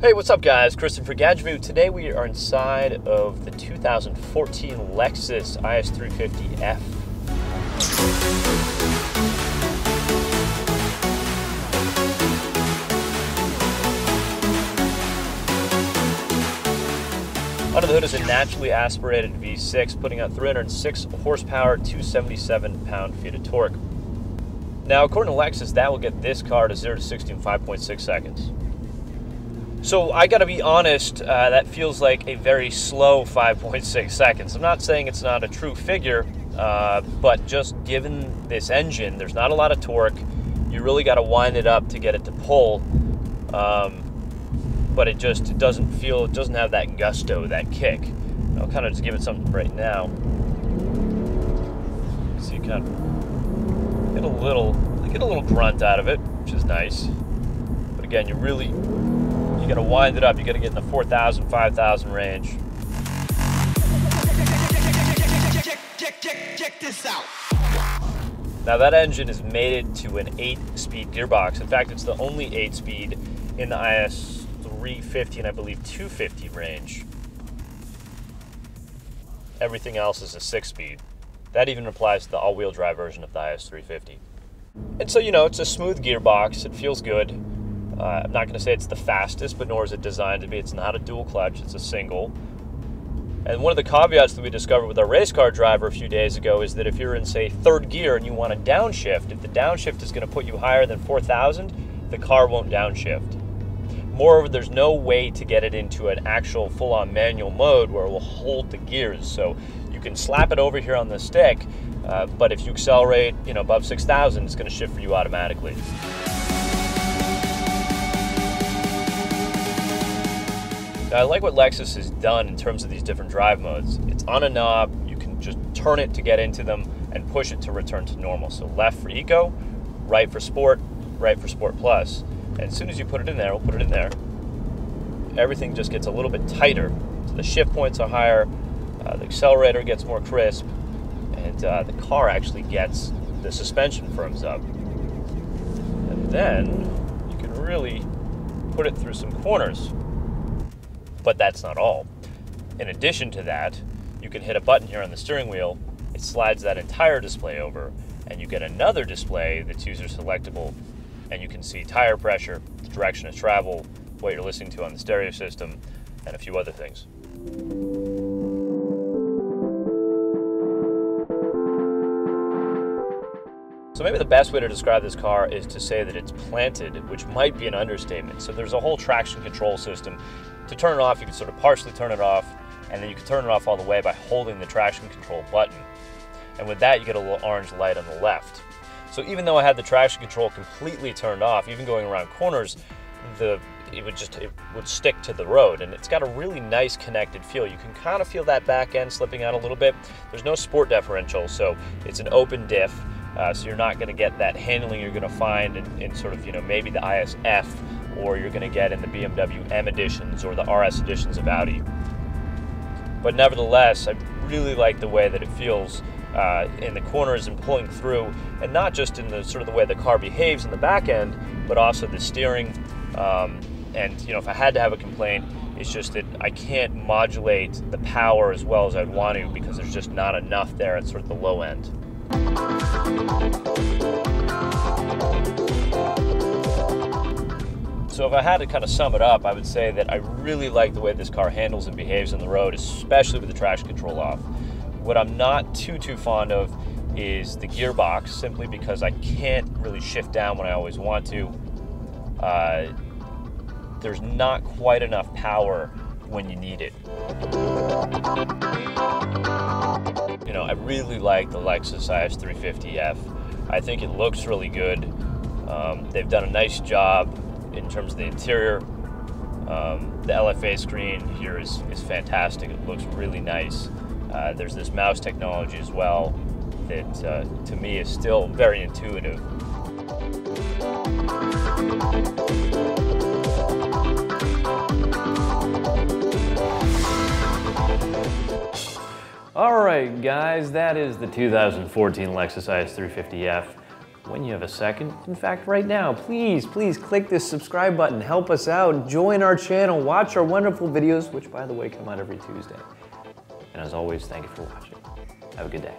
Hey, what's up guys? Kristen for Gadget. Today we are inside of the 2014 Lexus IS350 F. Under the hood is a naturally aspirated V6, putting out 306 horsepower, 277 pound-feet of torque. Now, according to Lexus, that will get this car to 0 to 60 in 5.6 seconds. So I gotta be honest, that feels like a very slow 5.6 seconds. I'm not saying it's not a true figure, but just given this engine, there's not a lot of torque. You really gotta wind it up to get it to pull. But it doesn't have that gusto, that kick. I'll kind of just give it something right now. So you kind of get a little grunt out of it, which is nice. But again, you gotta wind it up. You gotta get in the 4,000, 5,000 range. Check this out. Now that engine is mated to an 8-speed gearbox. In fact, it's the only 8-speed in the IS350 and I believe 250 range. Everything else is a 6-speed. That even applies to the all-wheel drive version of the IS350. And so, it's a smooth gearbox. It feels good. I'm not going to say it's the fastest, but nor is it designed to be. It's not a dual clutch, it's a single. And one of the caveats that we discovered with our race car driver a few days ago is that if you're in, say, third gear and you want to downshift, if the downshift is going to put you higher than 4,000, the car won't downshift. Moreover, there's no way to get it into an actual full-on manual mode where it will hold the gears. So you can slap it over here on the stick, but if you accelerate, above 6,000, it's going to shift for you automatically. Now, I like what Lexus has done in terms of these different drive modes. It's on a knob, you can just turn it to get into them and push it to return to normal. So left for Eco, right for Sport, right for Sport Plus. And as soon as you put it in there, we'll put it in there, everything just gets a little bit tighter. So the shift points are higher, the accelerator gets more crisp, and the car actually the suspension firms up. And then you can really put it through some corners. But that's not all. In addition to that, you can hit a button here on the steering wheel, it slides that entire display over, and you get another display that's user selectable, and you can see tire pressure, the direction of travel, what you're listening to on the stereo system, and a few other things. So maybe the best way to describe this car is to say that it's planted, which might be an understatement. So there's a whole traction control system. To turn it off, you can sort of partially turn it off, and then you can turn it off all the way by holding the traction control button. And with that, you get a little orange light on the left. So even though I had the traction control completely turned off, even going around corners, it would stick to the road, and it's got a really nice connected feel. You can kind of feel that back end slipping out a little bit. There's no sport differential, so it's an open diff. So you're not going to get that handling you're going to find in sort of, maybe the ISF, or you're going to get in the BMW M editions or the RS editions of Audi. But nevertheless, I really like the way that it feels in the corners and pulling through, and not just in the sort of the way the car behaves in the back end, but also the steering. And if I had to have a complaint, it's just that I can't modulate the power as well as I'd want to, because there's just not enough there at sort of the low end. So if I had to kind of sum it up, I would say that I really like the way this car handles and behaves on the road, especially with the traction control off. What I'm not too fond of is the gearbox, simply because I can't really shift down when I always want to. There's not quite enough power when you need it. I really like the Lexus IS350 F. I think it looks really good. They've done a nice job in terms of the interior. The LFA screen here is fantastic. It looks really nice. There's this mouse technology as well that to me is still very intuitive. All right, guys, that is the 2014 Lexus IS350 F. when you have a second, in fact right now, please click this subscribe button, help us out, join our channel, watch our wonderful videos, which by the way come out every Tuesday. And as always, thank you for watching. Have a good day.